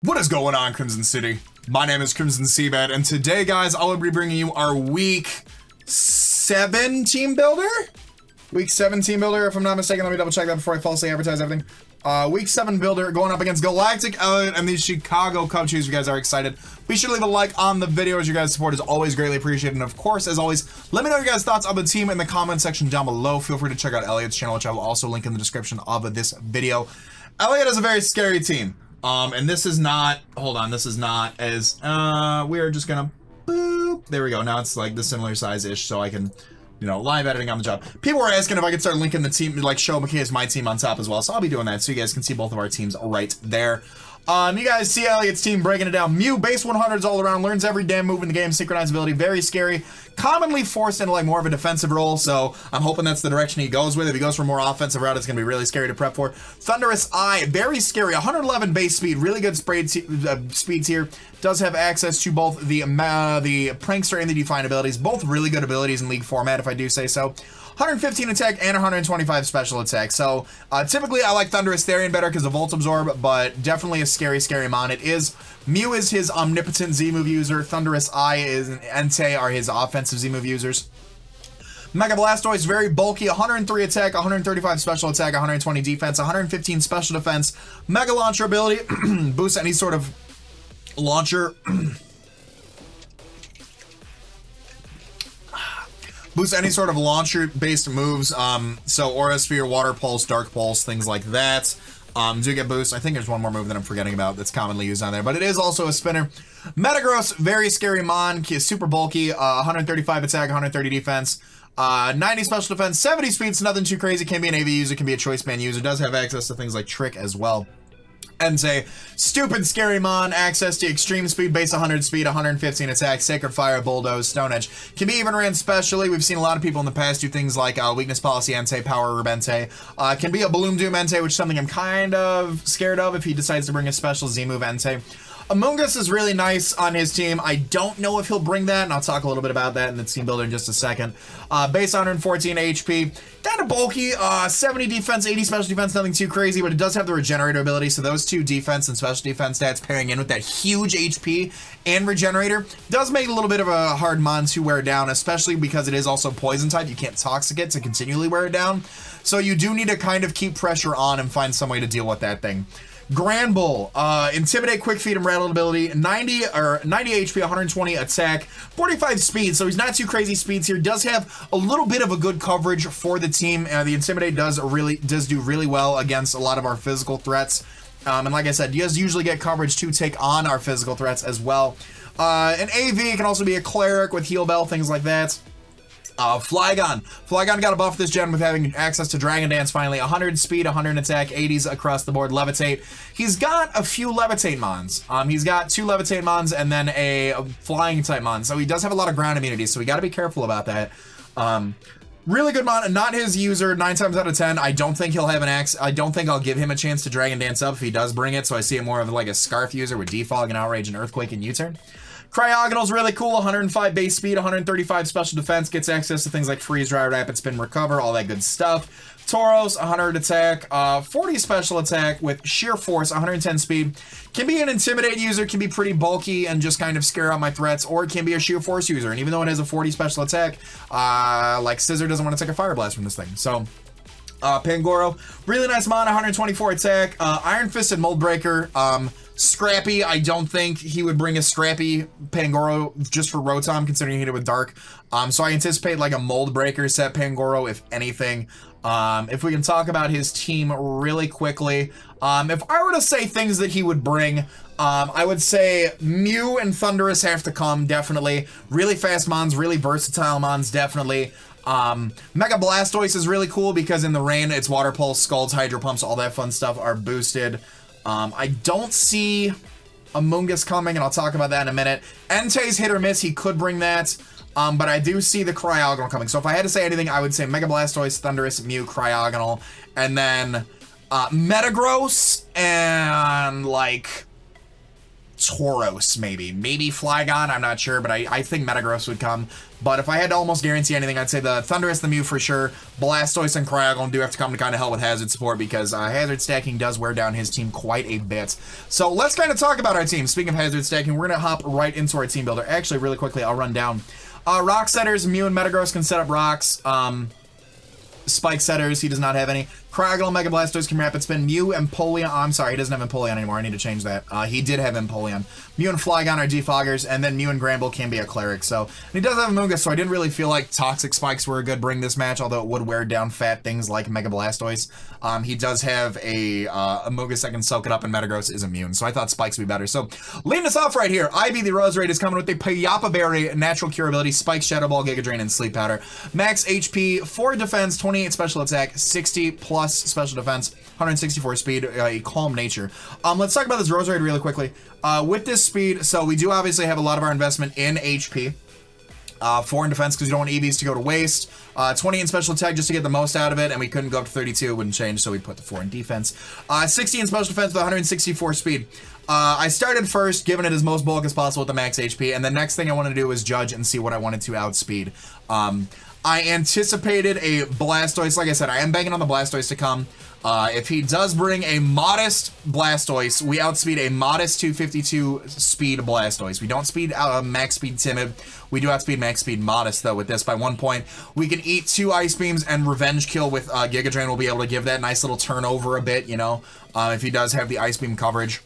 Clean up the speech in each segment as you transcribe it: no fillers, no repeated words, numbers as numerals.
What is going on, Crimson City? My name is Crimson CBAD, and today, guys, I will be bringing you our Week 7 Team Builder? Week 7 Team Builder, if I'm not mistaken. Let me double check that before I falsely advertise everything. Week 7 Builder going up against Galactic Elliot and the Chicago Cubchoos. You guys are excited. Be sure to leave a like on the video, as your guys' support is always greatly appreciated. And of course, as always, let me know your guys' thoughts on the team in the comment section down below. Feel free to check out Elliot's channel, which I will also link in the description of this video. Elliot is a very scary team. And this is not, hold on, this is not as, we are just gonna, boop, there we go. Now it's like the similar size-ish, so I can, you know, live editing on the job. People were asking if I could start linking the team, like show McKay's my team on top as well, so I'll be doing that so you guys can see both of our teams right there. You guys see Elliot's team breaking it down. Mew, base 100s all around, learns every damn move in the game, synchronized ability, very scary. Commonly forced into like more of a defensive role, so I'm hoping that's the direction he goes with. If he goes for more offensive route, it's going to be really scary to prep for. Thunderous Eye, very scary, 111 base speed, really good speed tier. Does have access to both the Prankster and the Define abilities, both really good abilities in League format, if I do say so. 115 attack and 125 special attack. So typically I like Thunderous Therian better because of Volt Absorb, but definitely a scary mon. It is, Mew is his omnipotent Z-move user, Thunderous Eye is and Entei are his offensive Z-move users. Mega Blastoise, very bulky, 103 attack, 135 special attack, 120 defense, 115 special defense. Mega Launcher ability, boosts any sort of launcher. Boosts any sort of launcher-based moves, so Aura Sphere, Water Pulse, Dark Pulse, things like that. Do get boosts. I think there's one more move that I'm forgetting about that's commonly used on there, but it is also a spinner. Metagross, very scary mon, super bulky, 135 attack, 130 defense, 90 special defense, 70 speed, so nothing too crazy. Can be an AV user, can be a choice band user, does have access to things like Trick as well. Entei, stupid scary mon, access to extreme speed, base 100 speed, 115 attack, Sacred Fire, Bulldoze, Stone Edge. Can be even ran specially. We've seen a lot of people in the past do things like Weakness Policy Entei, Power Herb Entei. Can be a Bloom Doom Entei, which is something I'm kind of scared of if he decides to bring a special Z-move Entei. Among Us is really nice on his team. I don't know if he'll bring that, and I'll talk a little bit about that in the team builder in just a second. Base 114 HP, kind of bulky, 70 defense, 80 special defense, nothing too crazy, but it does have the Regenerator ability, so those two defense and special defense stats pairing in with that huge HP and Regenerator does make it a little bit of a hard mon to wear down, especially because it is also Poison type. You can't Toxic it to continually wear it down, so you do need to kind of keep pressure on and find some way to deal with that thing. Grand Bull, Intimidate, Quick Feet, and Rattle ability, 90 HP, 120 attack, 45 speed, so he's not too crazy speeds here. Does have a little bit of a good coverage for the team. The Intimidate does do really well against a lot of our physical threats. And like I said, he does usually get coverage to take on our physical threats as well. An AV can also be a Cleric with Heal Bell, things like that. Flygon got a buff this gen with having access to Dragon Dance finally, 100 speed, 100 attack, 80s across the board, Levitate. He's got a few Levitate mons. He's got 2 Levitate mons and then a flying type mon, so he does have a lot of ground immunity, so we got to be careful about that. Really good mon, not his user, 9 times out of 10. I don't think he'll have an axe. I don't think I'll give him a chance to Dragon Dance up if he does bring it, so I see it more of like a Scarf user with Defog and Outrage and Earthquake and U-turn. Cryogonal's really cool, 105 base speed, 135 special defense, gets access to things like Freeze, Dry, Rapid Spin, Recover, all that good stuff. Tauros, 100 attack, 40 special attack with Sheer Force, 110 speed. Can be an Intimidate user, can be pretty bulky and just kind of scare out my threats, or it can be a Sheer Force user. And even though it has a 40 special attack, like Scissor doesn't want to take a Fire Blast from this thing. So, Pangoro, really nice mon, 124 attack, Iron Fisted Mold Breaker, Scrappy, I don't think he would bring a Scrappy Pangoro just for Rotom, considering he hit it with Dark. So I anticipate like a Mold Breaker set Pangoro, if anything. If we can talk about his team really quickly, if I were to say things that he would bring, I would say Mew and Thunderous have to come, definitely. Really fast mons, really versatile mons, definitely. Mega Blastoise is really cool because in the rain, it's Water Pulse, Scalds, Hydro Pumps, all that fun stuff are boosted. I don't see Among Us coming, and I'll talk about that in a minute. Entei's hit or miss, he could bring that, but I do see the Cryogonal coming. So if I had to say anything, I would say Mega Blastoise, Thunderous, Mew, Cryogonal, and then Metagross, and like Tauros, maybe Flygon, I'm not sure, but I think Metagross would come. But if I had to almost guarantee anything, I'd say the Thundurus, the Mew for sure. Blastoise and Cryogonal do have to come to kind of help with hazard support because hazard stacking does wear down his team quite a bit. So let's kind of talk about our team. Speaking of hazard stacking, we're going to hop right into our team builder. Actually, really quickly, I'll run down. Rock setters, Mew and Metagross can set up rocks. Spike setters, he does not have any. Cryogonal, Mega Blastoise can Rapid Spin. Mew, Empoleon. Oh, I'm sorry, he doesn't have Empoleon anymore. I need to change that. He did have Empoleon. Mew and Flygon are defoggers, and then Mew and Granbull can be a cleric. So, and he does have Amoonguss, so I didn't really feel like Toxic Spikes were a good bring this match, although it would wear down fat things like Mega Blastoise. He does have a Amoonguss that can soak it up, and Metagross is immune, so I thought Spikes would be better. So, leading us off right here, Ivy the Roserade is coming with the Payapa Berry, Natural Cure ability, Spike, Shadow Ball, Giga Drain, and Sleep Powder. Max HP, 4 defense, 28 special attack, 60 plus special defense, 164 speed, a calm nature. Let's talk about this Roserade really quickly. With this speed, so we do obviously have a lot of our investment in HP. 4 in defense because you don't want EVs to go to waste. 20 in special attack just to get the most out of it, and we couldn't go up to 32, it wouldn't change, so we put the 4 in defense. 60 in special defense with 164 speed. I started first, giving it as most bulk as possible with the max HP, and the next thing I wanted to do was judge and see what I wanted to outspeed. I anticipated a Blastoise. Like I said, I am banking on the Blastoise to come. If he does bring a modest Blastoise, we outspeed a modest 252 speed Blastoise. We don't speed max speed Timid. We do outspeed max speed Modest, though, with this by 1 point. We can eat 2 Ice Beams and Revenge Kill with Giga Drain. We'll be able to give that nice little turnover a bit, you know, if he does have the Ice Beam coverage.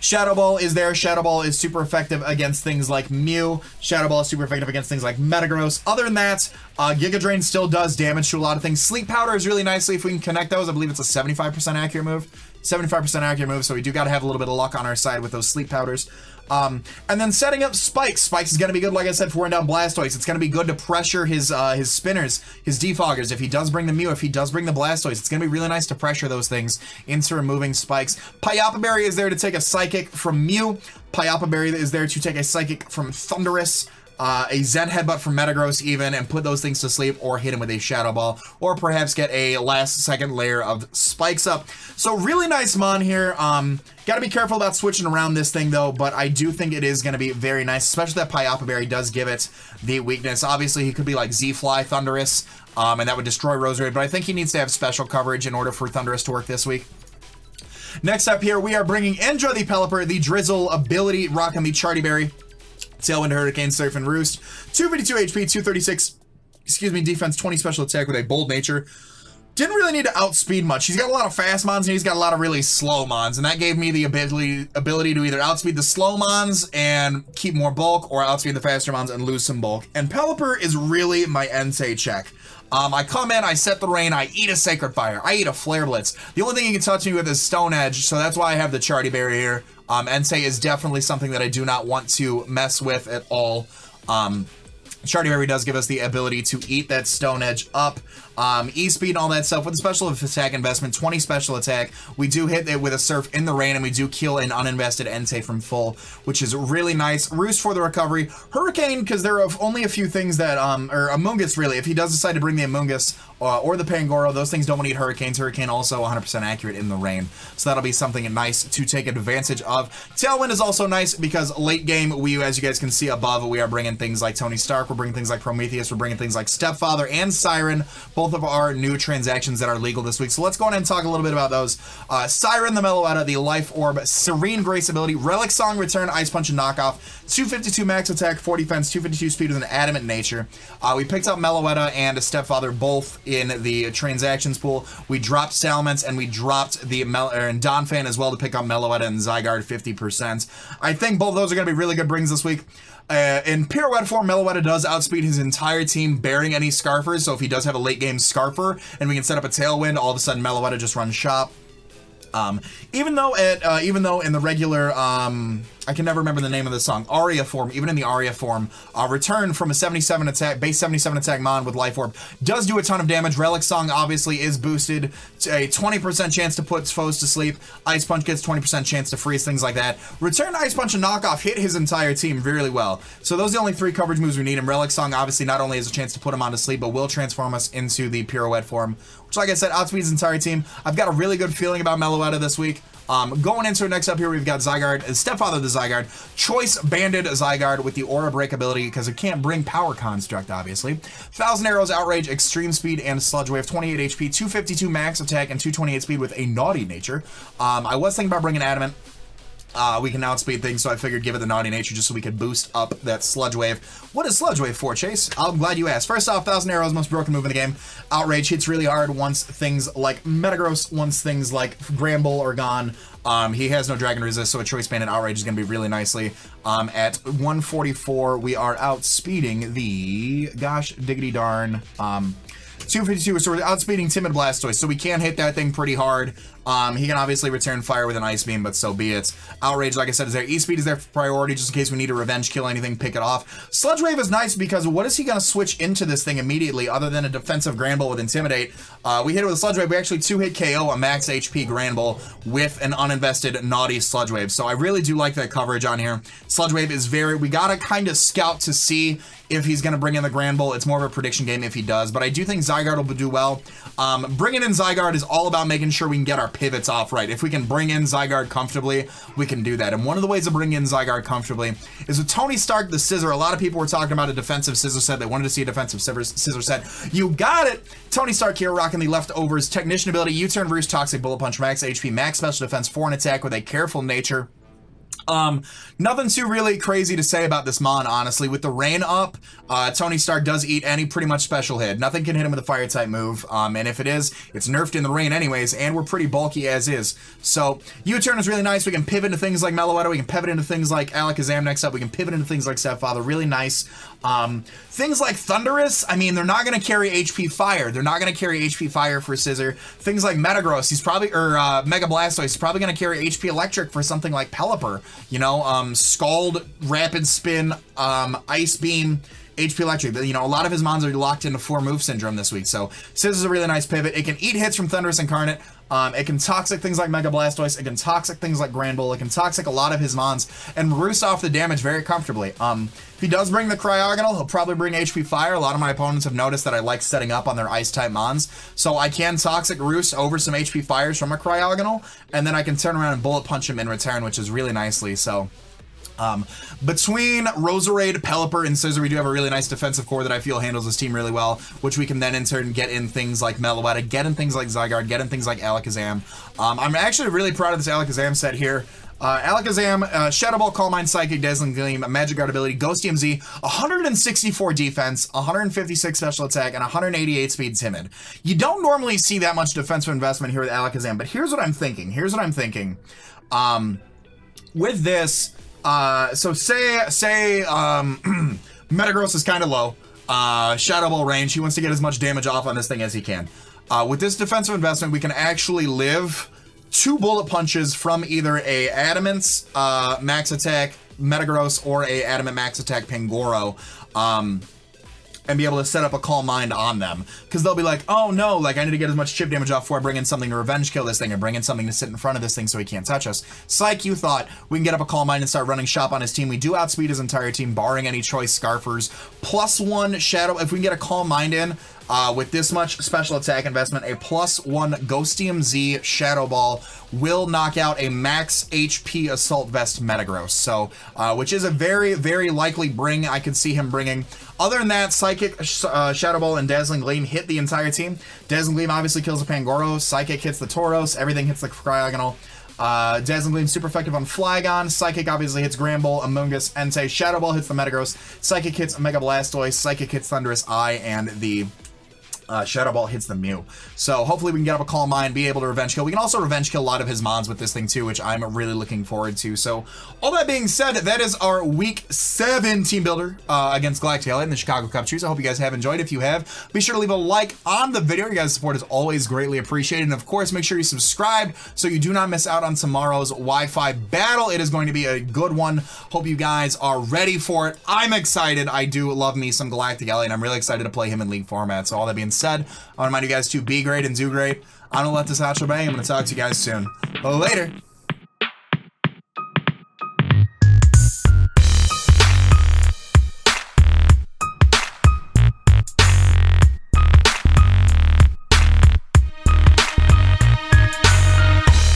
Shadow Ball is there. Shadow Ball is super effective against things like Mew. Shadow Ball is super effective against things like Metagross. Other than that, Giga Drain still does damage to a lot of things. Sleep Powder is really nicely if we can connect those. I believe it's a 75% accurate move. 75% accurate move, so we do got to have a little bit of luck on our side with those Sleep Powders. And then setting up Spikes. Spikes is going to be good, like I said, for wearing down Blastoise. It's going to be good to pressure his spinners, his defoggers. If he does bring the Mew, if he does bring the Blastoise, it's going to be really nice to pressure those things into removing Spikes. Payapa Berry is there to take a Psychic from Mew. Payapa Berry is there to take a Psychic from Thundurus. A Zen Headbutt from Metagross even, and put those things to sleep, or hit him with a Shadow Ball, or perhaps get a second layer of Spikes up. So really nice mon here. Gotta be careful about switching around this thing though, but I do think it is gonna be very nice, especially that Payapa Berry does give it the weakness. Obviously he could be like Z-Fly Thundurus, and that would destroy Roserade, but I think he needs to have special coverage in order for Thundurus to work this week. Next up here, we are bringing Indra the Pelipper, the Drizzle ability, rocking the Charty Berry. Tailwind, Hurricane, Surf, and Roost. 252 HP, 236, defense, 20 special attack with a bold nature. Didn't really need to outspeed much. He's got a lot of fast mons, and he's got a lot of really slow mons, and that gave me the ability to either outspeed the slow mons and keep more bulk, or outspeed the faster mons and lose some bulk. And Pelipper is really my Entei check. I come in, I set the rain, I eat a Sacred Fire, I eat a Flare Blitz. The only thing you can touch me with is Stone Edge, so that's why I have the Charty Berry here. Entei is definitely something that I do not want to mess with at all. Charty Berry does give us the ability to eat that Stone Edge up. E-Speed and all that stuff with a special attack investment, 20 special attack. We do hit it with a Surf in the rain, and we do kill an uninvested Entei from full, which is really nice. Roost for the recovery. Hurricane, because there are only a few things that, or Amoonguss really, if he does decide to bring the Amoonguss or the Pangoro, those things don't want to eat Hurricanes. Hurricane also 100% accurate in the rain, so that'll be something nice to take advantage of. Tailwind is also nice because late game, as you guys can see above, we are bringing things like Tony Stark, we're bringing things like Prometheus, we're bringing things like Stepfather and Siren, both of our new transactions that are legal this week. So let's go ahead and talk a little bit about those. Siren the Meloetta, the Life Orb, Serene Grace ability, Relic Song Return, Ice Punch and Knockoff, 252 max attack, 4 defense, 252 speed with an adamant nature. We picked up Meloetta and Stepfather both in the transactions pool. We dropped Salamence and we dropped the Donphan as well to pick up Meloetta and Zygarde 50%. I think both of those are going to be really good brings this week. In Pirouette form, Meloetta does outspeed his entire team, bearing any Scarfers, so if he does have a late game Scarfer, and we can set up a Tailwind, all of a sudden Meloetta just runs shop. Even though in the regular, I can never remember the name of the song, Aria form, even in the Aria form, Return from a 77 attack, base 77 attack mon with Life Orb does do a ton of damage. Relic Song obviously is boosted to a 20% chance to put foes to sleep. Ice Punch gets 20% chance to freeze, things like that. Return, Ice Punch, and Knockoff hit his entire team really well. So those are the only 3 coverage moves we need, and Relic Song obviously not only has a chance to put him on to sleep, but will transform us into the Pirouette form, which, like I said, outspeeds his entire team. I've got a really good feeling about Meloetta this week. Going into it next up here, we've got Zygarde, Stepfather of the Zygarde, Choice Banded Zygarde with the Aura Break ability, because it can't bring Power Construct, obviously. 1,000 Arrows, Outrage, Extreme Speed, and Sludge Wave, 28 HP, 252 max attack, and 228 speed with a Naughty Nature. I was thinking about bringing Adamant. We can outspeed things, so I figured give it the Naughty Nature just so we could boost up that Sludge Wave. What is Sludge Wave for, Chase? I'm glad you asked. First off, 1,000 Arrows, most broken move in the game. Outrage hits really hard once things like Metagross, once things like Granbull are gone. He has no Dragon Resist, so a Choice Banded Outrage is going to be really nicely. At 144, we are outspeeding the, gosh diggity darn, 252, so we're outspeeding Timid Blastoise, so we can hit that thing pretty hard. He can obviously return fire with an Ice Beam, but so be it. Outrage, like I said, is there. E-Speed is there for priority, just in case we need to revenge kill anything, pick it off. Sludge Wave is nice because what is he going to switch into this thing immediately other than a defensive Granbull with Intimidate? We hit it with a Sludge Wave. We actually 2-hit KO a max HP Granbull with an uninvested Naughty Sludge Wave. So I really do like that coverage on here. Sludge Wave is very, we got to kind of scout to see if he's going to bring in the Granbull. It's more of a prediction game if he does, but I do think Zygarde will do well. Bringing in Zygarde is all about making sure we can get our pivots off right. If we can bring in Zygarde comfortably, we can do that. And one of the ways to bring in Zygarde comfortably is with Tony Stark the Scissor. A lot of people were talking about a defensive Scissor set. They wanted to see a defensive Scissor set. You got it! Tony Stark here rocking the Leftovers Technician ability, U-Turn, Roost, Toxic, Bullet Punch, Max HP, Max Special Defense, 4 and attack with a Careful Nature. Nothing too really crazy to say about this Mon, honestly. With the rain up, Tony Stark does eat any pretty much special hit. Nothing can hit him with a fire type move, and if it is, it's nerfed in the rain anyways, and we're pretty bulky as is. So, U-Turn is really nice. We can pivot into things like Meloetta, we can pivot into things like Alakazam next up, we can pivot into things like Stepfather, really nice. Things like Thundurus, I mean, they're not going to carry HP Fire. They're not going to carry HP Fire for Scissor. Things like Metagross, he's probably, or Mega Blastoise, he's probably going to carry HP Electric for something like Pelipper. You know, Scald, Rapid Spin, Ice Beam, HP Electric. You know, a lot of his mons are locked into 4-move syndrome this week, so Scissor's a really nice pivot. It can eat hits from Thundurus Incarnate. It can Toxic things like Mega Blastoise. It can Toxic things like Granbull. It can Toxic a lot of his mons and roost off the damage very comfortably. If he does bring the Cryogonal, he'll probably bring HP Fire. A lot of my opponents have noticed that I like setting up on their Ice-type mons, so I can Toxic Roost over some HP Fires from a Cryogonal, and then I can turn around and Bullet Punch him in return, which is really nicely, so... between Roserade, Pelipper, and Scissor, we do have a really nice defensive core that I feel handles this team really well, which we can then in turn get in things like Meloetta, get in things like Zygarde, get in things like Alakazam. I'm actually really proud of this Alakazam set here. Alakazam, Shadow Ball, Calm Mind, Psychic, Dazzling Gleam, Magic Guard ability, Ghost DMZ, 164 defense, 156 special attack, and 188 speed Timid. You don't normally see that much defensive investment here with Alakazam, but here's what I'm thinking. With this, so say Metagross is kind of low. Shadow Ball range, he wants to get as much damage off on this thing as he can. With this defensive investment, we can actually live 2 bullet punches from either a Adamant's max attack Metagross or a Adamant max attack Pangoro. And be able to set up a Calm Mind on them. Because they'll be like, oh no, like I need to get as much chip damage off before I bring in something to revenge kill this thing and bring in something to sit in front of this thing so he can't touch us. Psych, you thought we can get up a Calm Mind and start running shop on his team. We do outspeed his entire team, barring any choice Scarfers. +1 Shadow, if we can get a Calm Mind in, with this much special attack investment, a +1 Ghostium Z Shadow Ball will knock out a max HP Assault Vest Metagross. So, which is a very, very likely bring I could see him bringing. Other than that, Psychic, Shadow Ball, and Dazzling Gleam hit the entire team. Dazzling Gleam obviously kills the Pangoro. Psychic hits the Tauros. Everything hits the Cryogonal. Dazzling Gleam super effective on Flygon. Psychic obviously hits Granbull, Amoonguss, Entei. Shadow Ball hits the Metagross. Psychic hits Mega Blastoise. Psychic hits Thundurus Eye, and the Shadow Ball hits the Mew. So hopefully we can get up a Calm Mind, be able to revenge kill. We can also revenge kill a lot of his mons with this thing too, which I'm really looking forward to. So all that being said, that is our Week 7 Team Builder against Galactic Elite in the Chicago Cubchoos. I hope you guys have enjoyed. If you have, be sure to leave a like on the video. Your guys' support is always greatly appreciated. And of course, make sure you subscribe so you do not miss out on tomorrow's Wi-Fi battle. It is going to be a good one. Hope you guys are ready for it. I'm excited. I do love me some Galactic Elite, and I'm really excited to play him in League format. So all that being said, I want to remind you guys to be great and do great. I'm going to let this outro bang. I'm going to talk to you guys soon. Later.